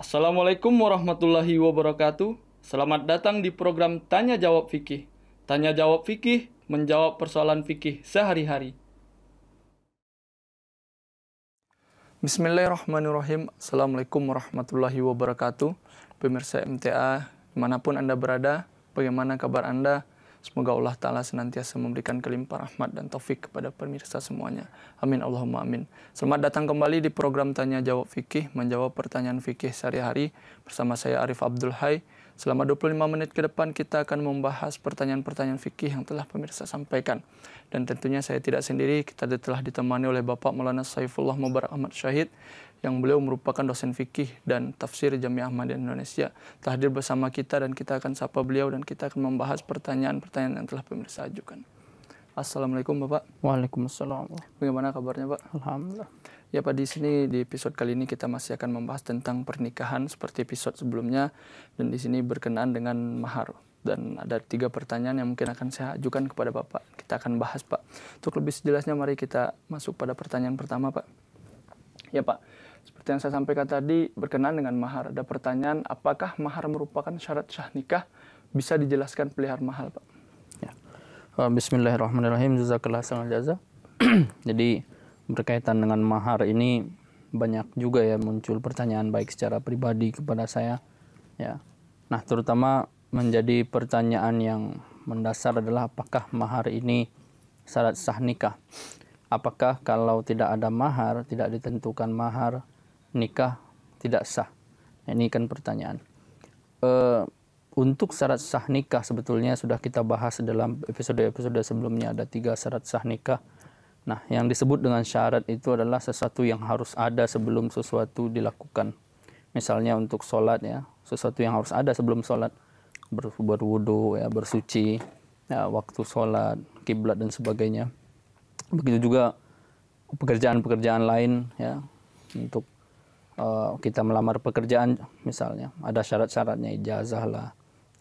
Assalamualaikum warahmatullahi wabarakatuh. Selamat datang di program Tanya Jawab Fikih. Tanya Jawab Fikih, menjawab persoalan fikih sehari-hari. Bismillahirrahmanirrahim. Assalamualaikum warahmatullahi wabarakatuh. Pemirsa MTA, dimanapun Anda berada, bagaimana kabar Anda? Semoga Allah Ta'ala senantiasa memberikan kelimpahan rahmat dan taufik kepada pemirsa semuanya. Amin Allahumma amin. Selamat datang kembali di program Tanya Jawab Fikih, menjawab pertanyaan fikih sehari-hari bersama saya Arif Abdul Hai. Selama 25 menit ke depan kita akan membahas pertanyaan-pertanyaan fikih yang telah pemirsa sampaikan. Dan tentunya saya tidak sendiri, kita telah ditemani oleh Bapak Maulana Saifullah Mubarak Ahmad Syahid, yang beliau merupakan dosen fikih dan tafsir Jamiah Ahmadiyah Indonesia. Telah hadir bersama kita dan kita akan sapa beliau dan kita akan membahas pertanyaan-pertanyaan yang telah pemirsa ajukan. Assalamualaikum Bapak. Waalaikumsalam. Bagaimana kabarnya Pak? Alhamdulillah. Ya Pak, di sini di episode kali ini kita masih akan membahas tentang pernikahan seperti episode sebelumnya, dan di sini berkenaan dengan mahar. Dan ada 3 pertanyaan yang mungkin akan saya ajukan kepada Bapak. Kita akan bahas Pak. Untuk lebih jelasnya mari kita masuk pada pertanyaan pertama Pak. Ya Pak, seperti yang saya sampaikan tadi berkenaan dengan mahar. Ada pertanyaan, apakah mahar merupakan syarat sah nikah? Bisa dijelaskan pelihara mahar Pak? Ya. Bismillahirrahmanirrahim. Jazakallah khairan jazaa. Jadi berkaitan dengan mahar ini banyak juga ya muncul pertanyaan baik secara pribadi kepada saya. Ya. Nah, terutama menjadi pertanyaan yang mendasar adalah apakah mahar ini syarat sah nikah? Apakah kalau tidak ada mahar, tidak ditentukan mahar, nikah tidak sah? Ini kan pertanyaan. Untuk syarat sah nikah sebetulnya sudah kita bahas dalam episode-episode sebelumnya, ada 3 syarat sah nikah. Nah, yang disebut dengan syarat itu adalah sesuatu yang harus ada sebelum sesuatu dilakukan. Misalnya untuk sholat ya, sesuatu yang harus ada sebelum sholat. Berwudu ya, bersuci ya, waktu sholat, kiblat dan sebagainya. Begitu juga pekerjaan-pekerjaan lain ya, untuk kita melamar pekerjaan misalnya ada syarat-syaratnya, ijazah lah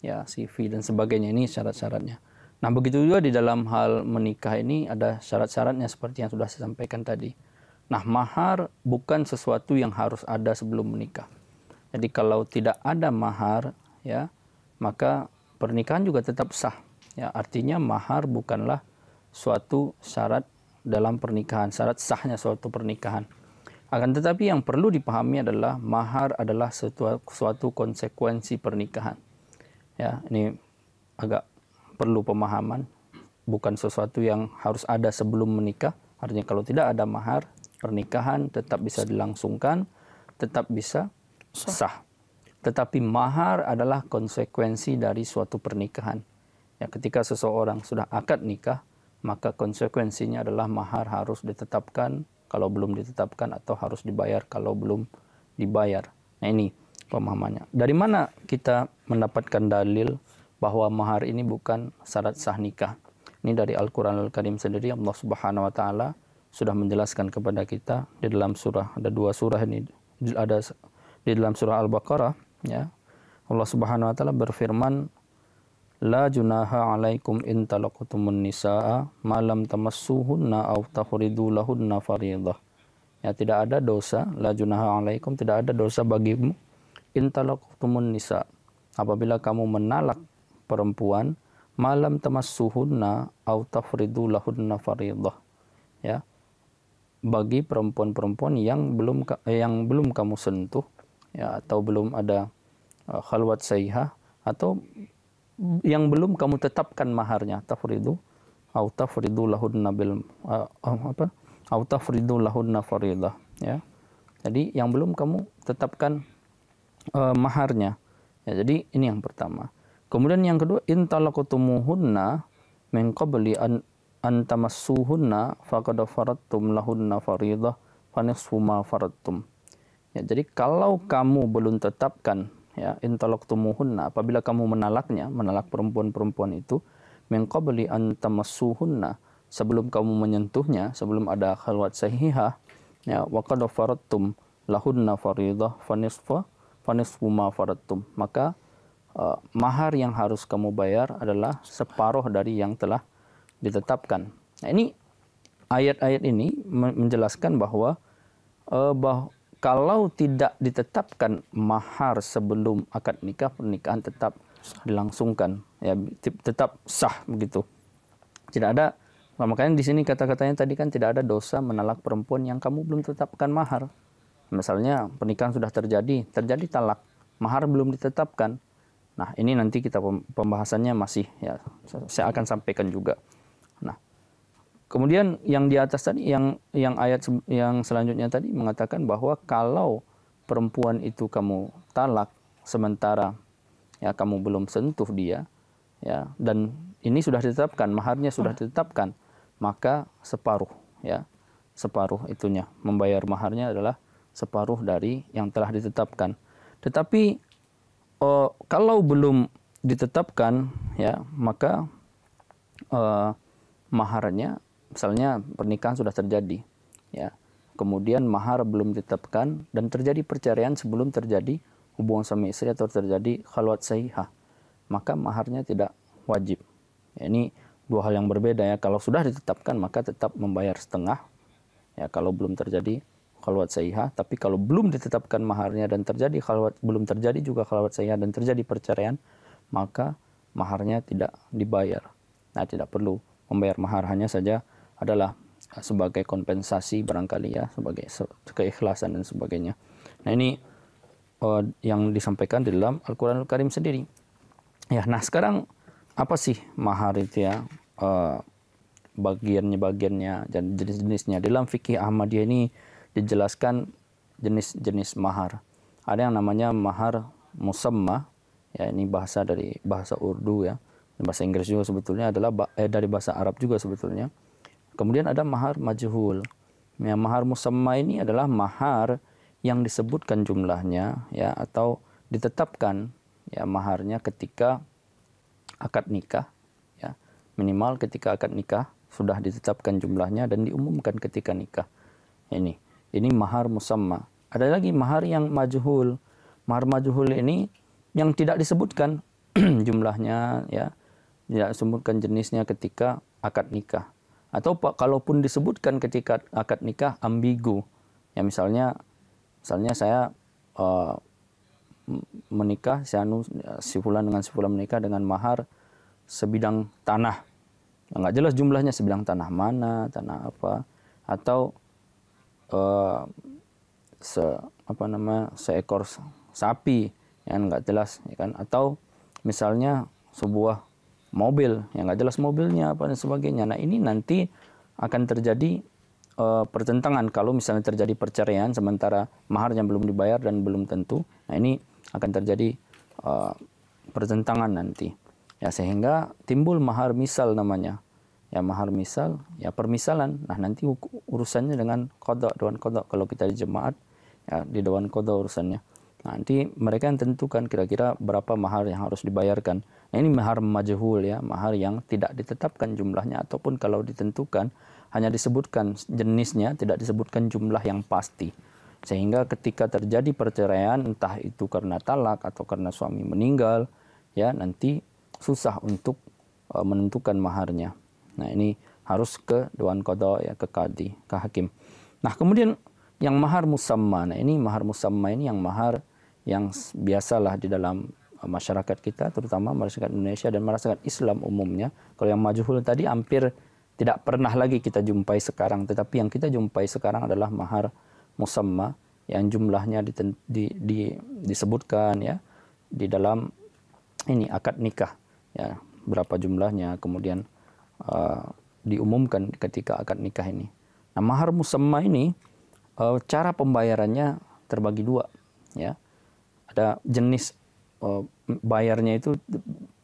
ya, CV dan sebagainya, ini syarat-syaratnya. Nah, begitu juga di dalam hal menikah ini ada syarat-syaratnya seperti yang sudah saya sampaikan tadi. Nah, mahar bukan sesuatu yang harus ada sebelum menikah. Jadi kalau tidak ada mahar ya, maka pernikahan juga tetap sah. Ya, artinya mahar bukanlah suatu syarat dalam pernikahan, syarat sahnya suatu pernikahan. Akan tetapi yang perlu dipahami adalah mahar adalah suatu konsekuensi pernikahan. Ya, ini agak perlu pemahaman, bukan sesuatu yang harus ada sebelum menikah. Artinya kalau tidak ada mahar, pernikahan tetap bisa dilangsungkan, tetap bisa sah. Tetapi mahar adalah konsekuensi dari suatu pernikahan. Ya, ketika seseorang sudah akad nikah, maka konsekuensinya adalah mahar harus ditetapkan kalau belum ditetapkan, atau harus dibayar kalau belum dibayar. Nah, ini pemahamannya. Dari mana kita mendapatkan dalil bahwa mahar ini bukan syarat sah nikah? Ini dari Al-Quran Al-Karim sendiri. Allah Subhanahu Wa Taala sudah menjelaskan kepada kita di dalam surah, ada 2 surah ini, ada di dalam surah Al-Baqarah ya. Allah Subhanahu Wa Taala berfirman, la junaha alaikum in talaqtumun nisaa ma lam tamassuhunna aw tafridu lahunna fariidah. Ya, tidak ada dosa, la junaha alaikum, tidak ada dosa bagimu in talaqtumun nisa, apabila kamu menalak perempuan, malam tamassuhunna aw tafridu lahunna fariidah. Ya, bagi perempuan-perempuan yang belum kamu sentuh ya, atau belum ada khalwat saihah, atau yang belum kamu tetapkan maharnya, tafridu au tafridu lahunna bil au tafridu lahunna fariidah ya. Jadi yang belum kamu tetapkan maharnya. Ya, jadi ini yang pertama. Kemudian yang kedua, in talaqtumuhunna min qabli an tamassuhunna faqad faradtum lahunna fariidah fa nisfu ma faradtum. Ya, jadi kalau kamu belum tetapkan ya, in talaqtumuhunna, apabila kamu menalak perempuan-perempuan itu, min qabli an tamassuhunna, sebelum kamu menyentuhnya, sebelum ada khalwat sahihah ya, wa qad faradtum lahunna fariidah fa nisfu ma faradtum, maka mahar yang harus kamu bayar adalah separuh dari yang telah ditetapkan. Nah, ini ayat-ayat ini menjelaskan bahwa kalau tidak ditetapkan mahar sebelum akad nikah, pernikahan tetap dilangsungkan, ya, tetap sah begitu. Tidak ada, makanya di sini kata-katanya tadi kan tidak ada dosa menalak perempuan yang kamu belum tetapkan mahar. Misalnya pernikahan sudah terjadi talak, mahar belum ditetapkan. Nah, ini nanti kita pembahasannya masih, ya, saya akan sampaikan juga. Nah, kemudian yang di atas tadi, yang ayat yang selanjutnya tadi mengatakan bahwa kalau perempuan itu kamu talak sementara, ya, kamu belum sentuh dia, ya, dan ini sudah ditetapkan, maharnya sudah ditetapkan, maka separuh, ya, separuh itunya, membayar maharnya adalah separuh dari yang telah ditetapkan. Tetapi kalau belum ditetapkan, ya, maka maharnya, misalnya pernikahan sudah terjadi, ya, kemudian mahar belum ditetapkan dan terjadi perceraian sebelum terjadi hubungan suami istri atau terjadi khalwat sahihah, maka maharnya tidak wajib. Ya, ini dua hal yang berbeda, ya. Kalau sudah ditetapkan maka tetap membayar setengah, ya, kalau belum terjadi khalwat sahihah. Tapi kalau belum ditetapkan maharnya dan terjadi belum terjadi juga khalwat sahihah dan terjadi perceraian, maka maharnya tidak dibayar. Nah, tidak perlu membayar mahar, hanya saja adalah sebagai kompensasi barangkali, ya, sebagai keikhlasan dan sebagainya. Nah, ini yang disampaikan di dalam Al-Quranul Karim sendiri. Ya, nah sekarang apa sih mahar itu, ya? Bagiannya dan jenis-jenisnya. Dalam fikih Ahmadiyah ini dijelaskan jenis-jenis mahar. Ada yang namanya mahar musamma, ya, ini bahasa dari bahasa Urdu, ya. Bahasa Inggris juga sebetulnya adalah dari bahasa Arab juga sebetulnya. Kemudian ada mahar majhul. Ya, mahar musamma ini adalah mahar yang disebutkan jumlahnya, ya, atau ditetapkan, ya, maharnya ketika akad nikah, ya, minimal ketika akad nikah sudah ditetapkan jumlahnya dan diumumkan ketika nikah. Ini mahar musamma. Ada lagi mahar yang majhul. Mahar majhul ini yang tidak disebutkan jumlahnya, ya, tidak disebutkan jenisnya ketika akad nikah. Atau kalaupun disebutkan ketika akad nikah ambigu. Ya, misalnya saya menikah, si fulan dengan si fulan menikah dengan mahar sebidang tanah. Nggak jelas jumlahnya, sebidang tanah mana, tanah apa, atau seekor sapi, yang nggak jelas, ya kan, atau misalnya sebuah mobil yang nggak jelas mobilnya apa dan sebagainya. Nah, ini nanti akan terjadi pertentangan kalau misalnya terjadi perceraian sementara maharnya belum dibayar dan belum tentu. Nah, ini akan terjadi pertentangan nanti, ya, sehingga timbul mahar misal namanya, ya, mahar misal, ya, permisalan. Nah, nanti urusannya dengan qadha, dewan qadha. Kalau kita di jemaat, ya, di dewan qadha urusannya. Nanti mereka yang tentukan kira-kira berapa mahar yang harus dibayarkan. Nah, ini mahar majhul, ya, mahar yang tidak ditetapkan jumlahnya, ataupun kalau ditentukan hanya disebutkan jenisnya, tidak disebutkan jumlah yang pasti. Sehingga ketika terjadi perceraian, entah itu karena talak atau karena suami meninggal, ya, nanti susah untuk menentukan maharnya. Nah, ini harus ke dewan qadha, ya, ke qadhi, ke hakim. Nah, kemudian yang mahar musamma. Nah, ini mahar musamma ini yang mahar yang biasalah di dalam masyarakat kita, terutama masyarakat Indonesia dan masyarakat Islam umumnya. Kalau yang majhul tadi hampir tidak pernah lagi kita jumpai sekarang, tetapi yang kita jumpai sekarang adalah mahar musamma yang jumlahnya disebutkan, ya, di dalam ini akad nikah, ya, berapa jumlahnya, kemudian diumumkan ketika akad nikah ini. Nah, mahar musamma ini cara pembayarannya terbagi dua, ya. Ada jenis bayarnya itu,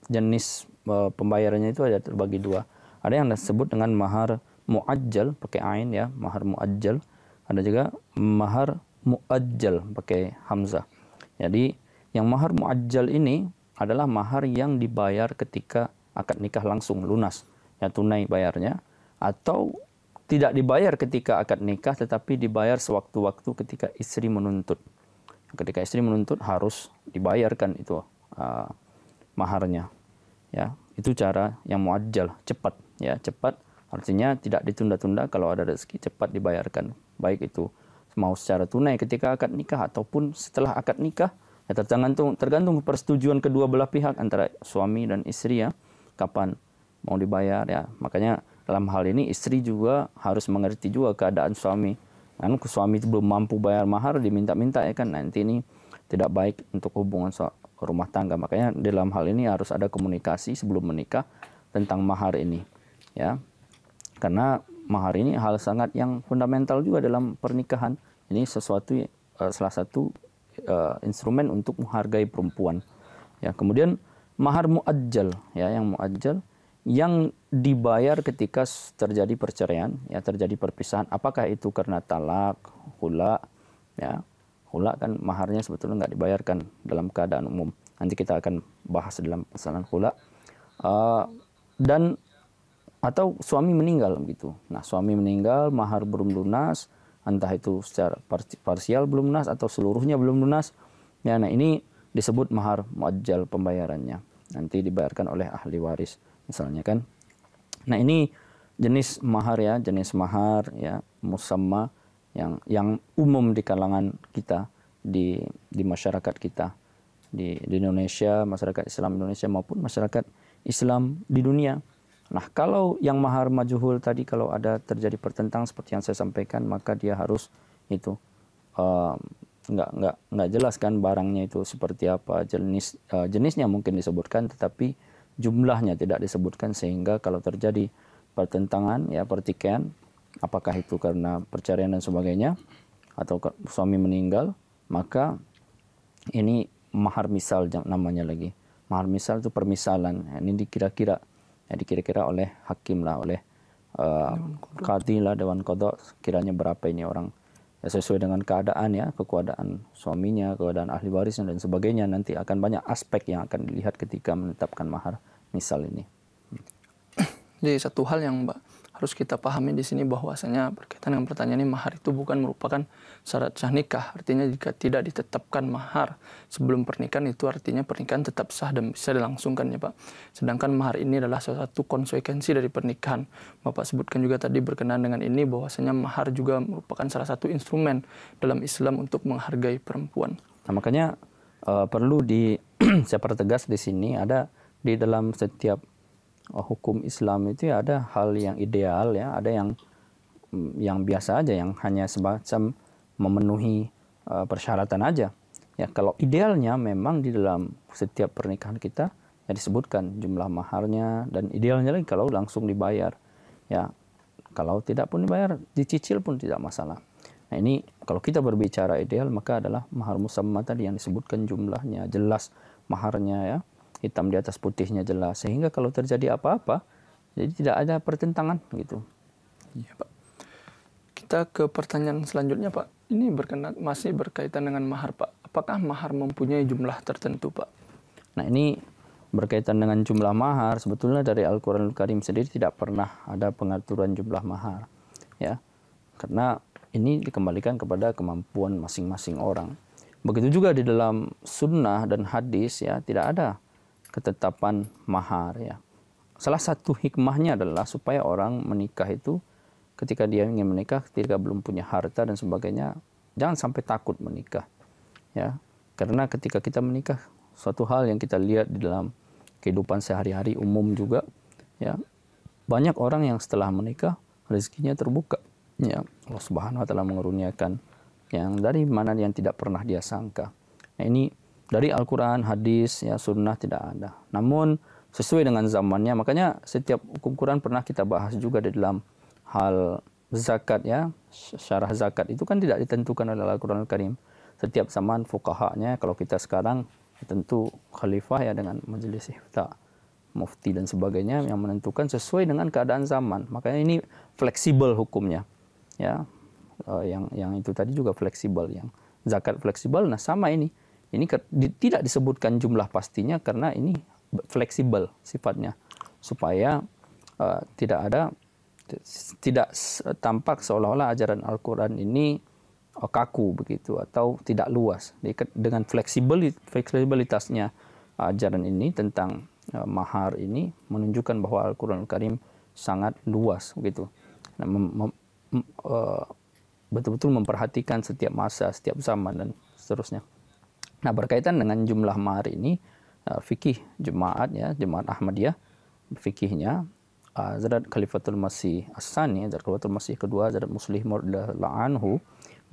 jenis pembayarannya itu ada terbagi dua. Ada yang disebut dengan mahar muajjal pakai ain, ya, mahar muajjal. Ada juga mahar muajjal pakai hamzah. Jadi yang mahar muajjal ini adalah mahar yang dibayar ketika akad nikah langsung lunas, ya, tunai bayarnya, atau tidak dibayar ketika akad nikah tetapi dibayar sewaktu-waktu ketika istri menuntut. Ketika istri menuntut harus dibayarkan itu maharnya, ya. Itu cara yang muajjal, cepat, ya, cepat artinya tidak ditunda-tunda. Kalau ada rezeki cepat dibayarkan, baik itu mau secara tunai ketika akad nikah ataupun setelah akad nikah, ya tergantung persetujuan kedua belah pihak antara suami dan istri ya, kapan mau dibayar ya. Makanya dalam hal ini istri juga harus mengerti juga keadaan suami. Kan suami itu belum mampu bayar mahar diminta-minta ya kan, nanti ini tidak baik untuk hubungan rumah tangga. Makanya dalam hal ini harus ada komunikasi sebelum menikah tentang mahar ini ya. Karena mahar ini hal sangat yang fundamental juga dalam pernikahan. Ini sesuatu salah satu instrumen untuk menghargai perempuan. Ya, kemudian mahar muajjal ya, yang muajjal yang dibayar ketika terjadi perceraian, ya terjadi perpisahan. Apakah itu karena talak, khula, ya. Khula kan maharnya sebetulnya nggak dibayarkan dalam keadaan umum. Nanti kita akan bahas dalam permasalahan khula. Dan atau suami meninggal gitu. Nah, suami meninggal, mahar belum lunas, entah itu secara parsial belum lunas atau seluruhnya belum lunas. Ya, nah ini disebut mahar muajjal pembayarannya. Nanti dibayarkan oleh ahli waris misalnya kan. Nah, ini jenis mahar ya, musamma yang umum di kalangan kita di masyarakat kita di Indonesia, masyarakat Islam Indonesia maupun masyarakat Islam di dunia. Nah, kalau yang mahar majhul tadi kalau ada terjadi pertentangan seperti yang saya sampaikan, maka dia harus itu nggak jelas kan barangnya itu seperti apa, jenisnya mungkin disebutkan tetapi jumlahnya tidak disebutkan, sehingga kalau terjadi pertentangan ya, pertikaian, apakah itu karena perceraian dan sebagainya atau suami meninggal, maka ini mahar misal namanya lagi. Mahar misal itu permisalan. Ini dikira-kira oleh hakim lah, oleh qadhi lah, dewan qadha, kiranya berapa ini orang ya, sesuai dengan keadaan ya, keadaan suaminya, keadaan ahli warisnya dan sebagainya. Nanti akan banyak aspek yang akan dilihat ketika menetapkan mahar misal ini. Jadi satu hal yang harus kita pahami di sini bahwasanya berkaitan dengan pertanyaan ini, mahar itu bukan merupakan syarat sah nikah. Artinya jika tidak ditetapkan mahar sebelum pernikahan, itu artinya pernikahan tetap sah dan bisa dilangsungkan ya Pak. Sedangkan mahar ini adalah salah satu konsekuensi dari pernikahan. Bapak sebutkan juga tadi berkenaan dengan ini bahwasanya mahar juga merupakan salah satu instrumen dalam Islam untuk menghargai perempuan. Nah, makanya perlu saya pertegas di sini, ada di dalam setiap hukum Islam itu ya ada hal yang ideal ya, ada yang biasa aja, yang hanya semacam memenuhi persyaratan aja. Ya, kalau idealnya memang di dalam setiap pernikahan kita ya disebutkan jumlah maharnya, dan idealnya lagi kalau langsung dibayar. Ya, kalau tidak pun dibayar, dicicil pun tidak masalah. Nah, ini kalau kita berbicara ideal maka adalah mahar musamma tadi yang disebutkan jumlahnya jelas, maharnya ya, hitam di atas putihnya jelas, sehingga kalau terjadi apa-apa jadi tidak ada pertentangan gitu. Iya Pak. Kita ke pertanyaan selanjutnya Pak. Ini masih berkaitan dengan mahar Pak. Apakah mahar mempunyai jumlah tertentu Pak? Nah, ini berkaitan dengan jumlah mahar, sebetulnya dari Al-Quranul Karim sendiri tidak pernah ada pengaturan jumlah mahar ya, karena ini dikembalikan kepada kemampuan masing-masing orang. Begitu juga di dalam sunnah dan hadis ya, tidak ada ketetapan mahar ya. Salah satu hikmahnya adalah supaya orang menikah itu ketika dia ingin menikah, ketika belum punya harta dan sebagainya, jangan sampai takut menikah ya. Karena ketika kita menikah, suatu hal yang kita lihat di dalam kehidupan sehari-hari umum juga ya, banyak orang yang setelah menikah rezekinya terbuka ya. Allah Subhanahu wa taala mengaruniakan yang dari mana yang tidak pernah dia sangka. Nah, ini dari Al-Quran, hadis, ya sunnah tidak ada. Namun sesuai dengan zamannya, makanya setiap hukum Quran pernah kita bahas juga di dalam hal zakat ya. Syarah zakat itu kan tidak ditentukan oleh Al-Quran Al-Karim. Setiap zaman fuqahanya, kalau kita sekarang tentu khalifah ya dengan majelis ifta, mufti dan sebagainya yang menentukan sesuai dengan keadaan zaman. Makanya ini fleksibel hukumnya ya. Yang itu tadi juga fleksibel, yang zakat fleksibel. Nah, sama ini tidak disebutkan jumlah pastinya karena ini fleksibel sifatnya, supaya tidak tampak seolah-olah ajaran Al-Quran ini kaku begitu atau tidak luas. Dengan fleksibilitasnya ajaran ini tentang mahar ini menunjukkan bahwa Al-Quran Al-Karim sangat luas begitu. Nah, betul-betul memperhatikan setiap masa, setiap zaman dan seterusnya. Nah, berkaitan dengan jumlah mahar ini, fikih jemaat ya, jemaat Ahmadiyah, fikihnya Hazrat Khalifatul Masih As-Sani, Hazrat Khalifatul Masih kedua, Hazrat Muslih Maud anhu,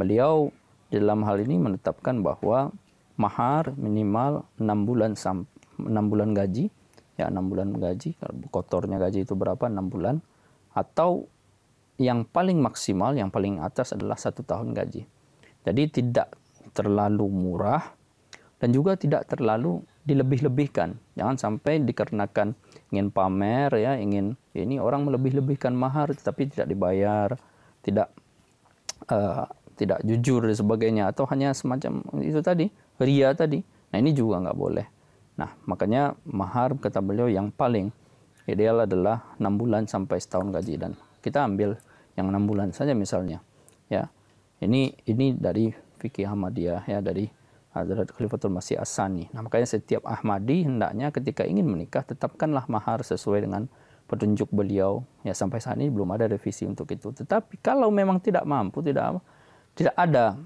beliau dalam hal ini menetapkan bahwa mahar minimal 6 bulan gaji, ya 6 bulan gaji, kotornya gaji itu berapa, 6 bulan, atau yang paling maksimal, yang paling atas adalah 1 tahun gaji. Jadi tidak terlalu murah dan juga tidak terlalu dilebih-lebihkan. Jangan sampai dikarenakan ingin pamer ya, ingin ini orang melebih-lebihkan mahar tetapi tidak dibayar, tidak jujur dan sebagainya, atau hanya semacam itu tadi, ria tadi. Nah, ini juga nggak boleh. Nah, makanya mahar kata beliau yang paling ideal adalah 6 bulan sampai setahun gaji, dan kita ambil yang 6 bulan saja misalnya. Ya. Ini dari fikih Ahmadiyah ya, dari Hazrat Khalifatul Masih As-Sani. Nah, makanya setiap Ahmadi hendaknya ketika ingin menikah tetapkanlah mahar sesuai dengan petunjuk beliau. Ya, sampai saat ini belum ada revisi untuk itu. Tetapi kalau memang tidak mampu, tidak ada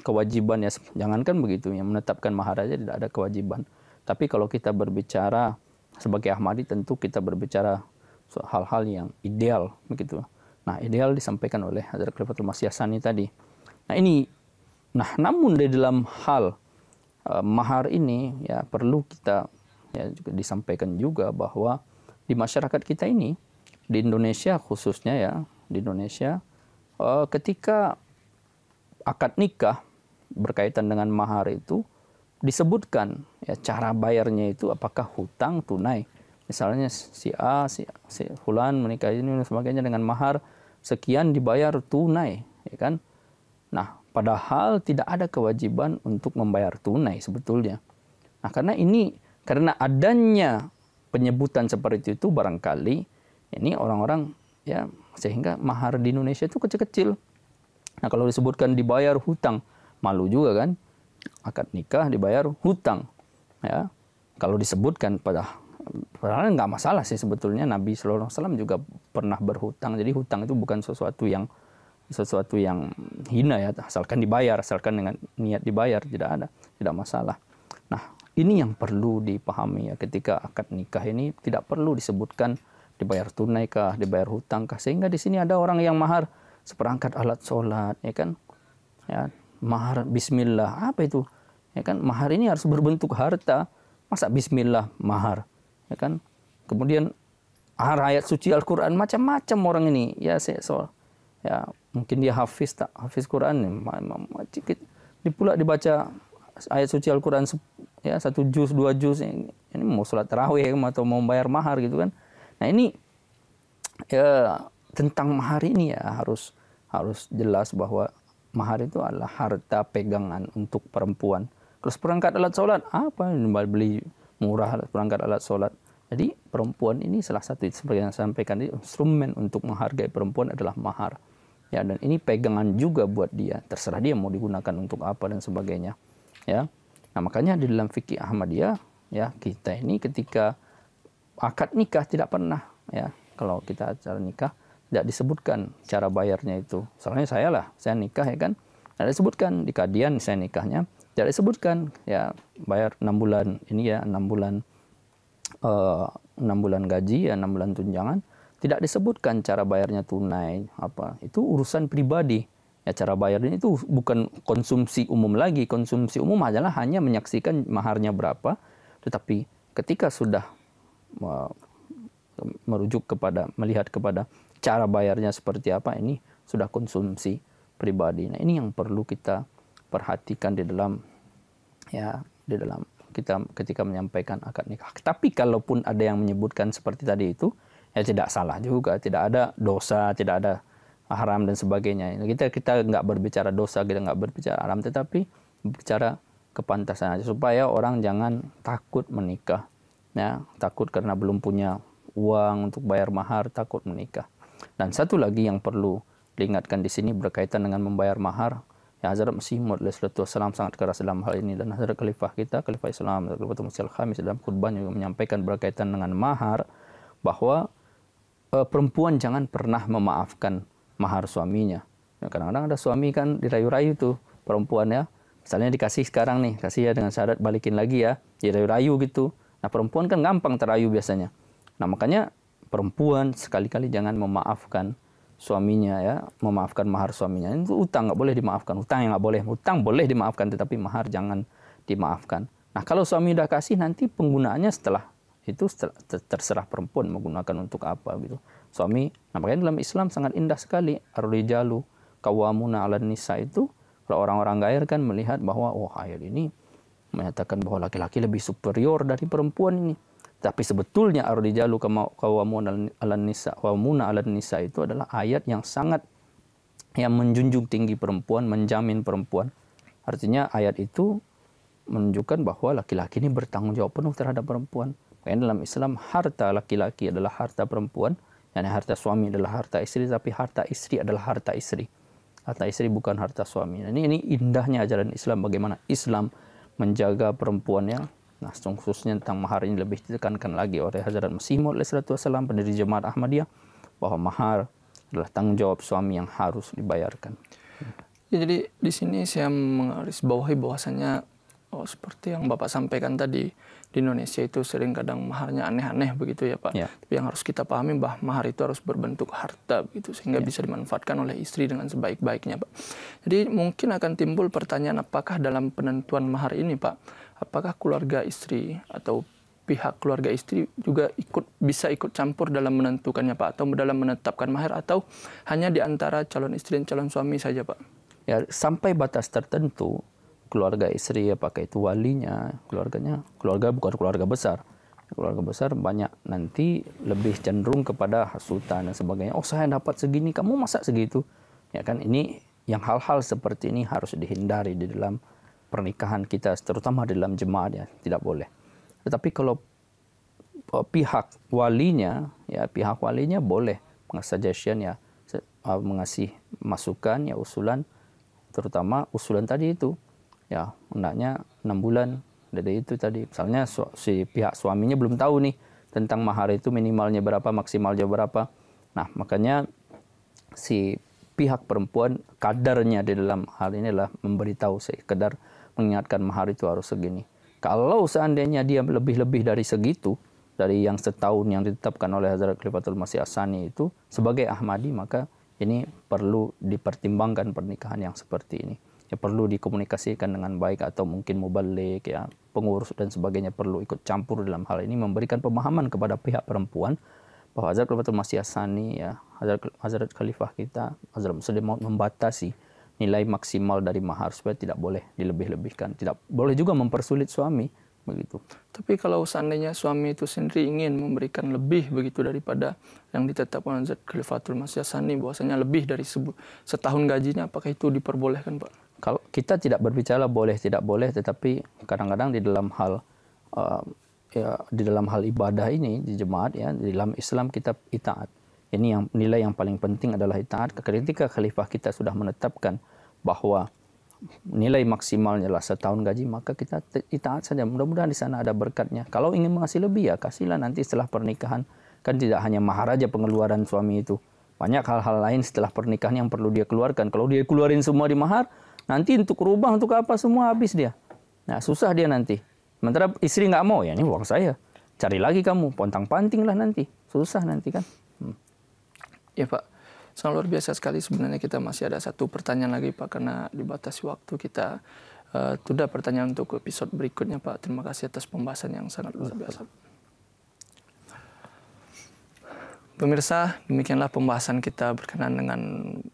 kewajiban ya, jangankan begitu, yang menetapkan mahar aja tidak ada kewajiban. Tapi kalau kita berbicara sebagai Ahmadi, tentu kita berbicara hal-hal yang ideal begitu. Nah, ideal disampaikan oleh Hazrat Khalifatul Masih As-Sani tadi. Nah, namun di dalam hal mahar ini ya perlu kita ya juga disampaikan juga bahwa di masyarakat kita ini, di Indonesia khususnya ya, di Indonesia ketika akad nikah berkaitan dengan mahar itu disebutkan ya cara bayarnya itu apakah hutang, tunai. Misalnya si fulan menikah ini dan sebagainya dengan mahar sekian dibayar tunai, ya kan? Nah, padahal tidak ada kewajiban untuk membayar tunai sebetulnya. Nah, karena adanya penyebutan seperti itu barangkali ini orang-orang ya, sehingga mahar di Indonesia itu kecil-kecil. Nah, kalau disebutkan dibayar hutang, malu juga kan? Akad nikah dibayar hutang, ya. Kalau disebutkan padahal nggak masalah sih sebetulnya. Nabi SAW juga pernah berhutang. Jadi hutang itu bukan sesuatu yang hina ya, asalkan dibayar, asalkan dengan niat dibayar, tidak masalah. Nah, ini yang perlu dipahami ya, ketika akad nikah ini tidak perlu disebutkan dibayar tunai kah, dibayar hutang kah, sehingga di sini ada orang yang mahar seperangkat alat sholat, ya kan? Ya, mahar bismillah, apa itu? Ya kan, mahar ini harus berbentuk harta, masa bismillah mahar, ya kan? Kemudian ayat suci Al-Quran, macam-macam orang ini, ya ya mungkin dia hafiz Quran, ini pula dibaca ayat suci Al-Quran ya 1 juz 2 juz, ini mau sholat tarawih atau mau bayar mahar gitu kan. Nah, ini ya tentang mahar ini ya harus jelas bahwa mahar itu adalah harta pegangan untuk perempuan. Kalau seperangkat alat sholat, apa beli murah seperangkat alat sholat. Jadi perempuan ini salah satu, seperti yang saya sampaikan, instrumen untuk menghargai perempuan adalah mahar. Ya, dan ini pegangan juga buat dia. Terserah dia mau digunakan untuk apa dan sebagainya. Ya. Nah, makanya di dalam fikih Ahmadiyah ya, kita ini ketika akad nikah tidak pernah ya, kalau kita acara nikah tidak disebutkan cara bayarnya itu. Soalnya saya nikah ya kan, tidak disebutkan di kadian saya nikahnya, tidak disebutkan ya bayar 6 bulan ini ya, 6 bulan gaji ya, 6 bulan tunjangan. Tidak disebutkan cara bayarnya tunai apa. Itu urusan pribadi. Ya, cara bayarnya itu bukan konsumsi umum lagi. Konsumsi umum adalah hanya menyaksikan maharnya berapa, tetapi ketika sudah melihat kepada cara bayarnya seperti apa, ini sudah konsumsi pribadi. Nah, ini yang perlu kita perhatikan di dalam kita ketika menyampaikan akad nikah. Tapi kalaupun ada yang menyebutkan seperti tadi itu, ya tidak salah juga, tidak ada dosa, tidak ada haram dan sebagainya. Kita nggak berbicara dosa, kita nggak berbicara haram, tetapi berbicara kepantasan aja, supaya orang jangan takut menikah, ya, takut karena belum punya uang untuk bayar mahar, takut menikah. Dan satu lagi yang perlu diingatkan di sini berkaitan dengan membayar mahar, ya, Hazrat Masih Maud sangat keras dalam hal ini, dan Hazrat Khalifah kita, Khalifah Islam, Khalifah Masih Al-Khamis dalam khutbah juga menyampaikan berkaitan dengan mahar, bahwa perempuan jangan pernah memaafkan mahar suaminya. Nah, kadang-kadang ada suami kan dirayu-rayu tuh perempuan ya. Misalnya dikasih sekarang nih, kasih ya dengan syarat balikin lagi ya, dirayu-rayu gitu. Nah perempuan kan gampang terayu biasanya. Nah makanya perempuan sekali-kali jangan memaafkan suaminya ya, memaafkan mahar suaminya. Itu utang nggak boleh dimaafkan, utang yang nggak boleh. Utang boleh dimaafkan, tetapi mahar jangan dimaafkan. Nah kalau suami udah kasih, nanti penggunaannya setelah itu terserah perempuan menggunakan untuk apa gitu. Suami, nah makanya dalam Islam sangat indah sekali. Ar-rijalu qawwamuna 'alan nisa itu, kalau orang-orang gair kan melihat bahwa ayat ini menyatakan bahwa laki-laki lebih superior dari perempuan ini. Tapi sebetulnya ar-rijalu qawwamuna 'alan nisa itu adalah ayat yang sangat yang menjunjung tinggi perempuan, menjamin perempuan. Artinya ayat itu menunjukkan bahwa laki-laki ini bertanggung jawab penuh terhadap perempuan. Karena dalam Islam harta laki-laki adalah harta perempuan, yakni harta suami adalah harta istri, tapi harta istri adalah harta istri. Harta istri bukan harta suami. Ini indahnya ajaran Islam, bagaimana Islam menjaga perempuannya. Nah, khususnya tentang mahar ini lebih ditekankan lagi oleh Hazrat Masih Maud alaihissalam, pendiri Jemaat Ahmadiyah, bahwa mahar adalah tanggung jawab suami yang harus dibayarkan. Ya, jadi di sini saya menggarisbawahi bahwasanya seperti yang Bapak sampaikan tadi, di Indonesia itu sering kadang maharnya aneh-aneh begitu ya Pak. Ya. Tapi yang harus kita pahami bahwa mahar itu harus berbentuk harta begitu, sehingga bisa dimanfaatkan oleh istri dengan sebaik-baiknya Pak. Jadi mungkin akan timbul pertanyaan, apakah dalam penentuan mahar ini Pak, apakah keluarga istri atau pihak keluarga istri juga bisa ikut campur dalam menentukannya Pak, atau dalam menetapkan mahar, atau hanya di antara calon istri dan calon suami saja Pak? Ya, sampai batas tertentu keluarga istri, apakah itu walinya, keluarga bukan keluarga besar. Keluarga besar banyak nanti lebih cenderung kepada hasutan dan sebagainya. Oh, saya dapat segini, kamu masa segitu? Ya kan, ini yang hal-hal seperti ini harus dihindari di dalam pernikahan kita, terutama dalam jemaat ya, tidak boleh. Tetapi kalau pihak walinya boleh mengasih suggestion ya, mengasih masukan ya, usulan, terutama usulan tadi itu. Ya, hendaknya 6 bulan dari itu tadi. Misalnya si pihak suaminya belum tahu nih tentang mahar itu minimalnya berapa, maksimalnya berapa. Nah, makanya si pihak perempuan kadarnya di dalam hal ini adalah memberitahu sekedar mengingatkan mahar itu harus segini. Kalau seandainya dia lebih-lebih dari segitu, dari yang setahun yang ditetapkan oleh Hazrat Khalifatul Masih As-Tsani itu sebagai Ahmadi, maka ini perlu dipertimbangkan pernikahan yang seperti ini. Ya, perlu dikomunikasikan dengan baik, atau mungkin mubalik ya, pengurus dan sebagainya perlu ikut campur dalam hal ini, memberikan pemahaman kepada pihak perempuan bahwa Hazrat Khalifatul Masih As-Tsani ya, Hazrat Khalifah kita Hazrat Muslim Maud membatasi nilai maksimal dari mahar supaya tidak boleh dilebih-lebihkan, tidak boleh juga mempersulit suami begitu. Tapi kalau seandainya suami itu sendiri ingin memberikan lebih begitu daripada yang ditetapkan Hazrat Khalifatul Masih As-Tsani, bahwasanya lebih dari setahun gajinya, apakah itu diperbolehkan Pak? Kalau kita tidak berbicara boleh tidak boleh, tetapi kadang-kadang di dalam hal di dalam hal ibadah ini di jemaat ya, di dalam Islam kita itaat. Ini yang nilai yang paling penting adalah itaat. Ketika khalifah kita sudah menetapkan bahwa nilai maksimalnya adalah setahun gaji, maka kita itaat saja. Mudah-mudahan di sana ada berkatnya. Kalau ingin mengasih lebih ya kasihlah nanti setelah pernikahan. Kan tidak hanya mahar aja pengeluaran suami itu. Banyak hal-hal lain setelah pernikahan yang perlu dia keluarkan. Kalau dia keluarin semua di mahar, nanti untuk rumah, untuk apa, semua habis dia. Nah, susah dia nanti. Sementara istri nggak mau, ya ini uang saya. Cari lagi kamu, pontang-panting lah nanti. Susah nanti kan. Ya Pak, sangat luar biasa sekali. Sebenarnya kita masih ada satu pertanyaan lagi Pak, karena dibatasi waktu kita. Sudah pertanyaan untuk episode berikutnya Pak. Terima kasih atas pembahasan yang sangat luar biasa. Pemirsa, demikianlah pembahasan kita berkenaan dengan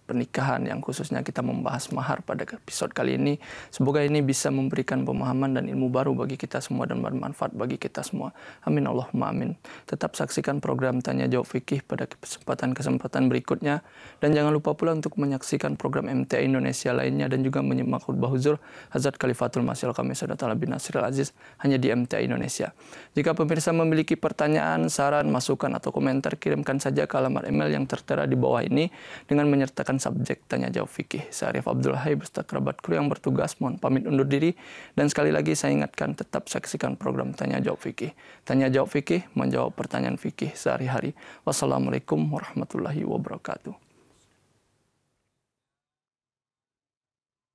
pernikahan, yang khususnya kita membahas mahar pada episode kali ini. Semoga ini bisa memberikan pemahaman dan ilmu baru bagi kita semua dan bermanfaat bagi kita semua. Amin Allahumma amin. Tetap saksikan program Tanya Jawab Fikih pada kesempatan berikutnya. Dan jangan lupa pula untuk menyaksikan program MTA Indonesia lainnya dan juga menyimak khutbah huzur Hazrat Khalifatul Masih Al-Khamis Sadat bin Nasir Al-Aziz hanya di MTA Indonesia. Jika pemirsa memiliki pertanyaan, saran, masukan atau komentar, kirimkan saja ke alamat email yang tertera di bawah ini dengan menyertakan subjek Tanya Jawab Fikih. Saya Arif Abdul Hai beserta kerabat kru yang bertugas mohon pamit undur diri, dan sekali lagi saya ingatkan tetap saksikan program Tanya Jawab Fikih. Tanya Jawab Fikih menjawab pertanyaan fikih sehari-hari. Wassalamualaikum warahmatullahi wabarakatuh.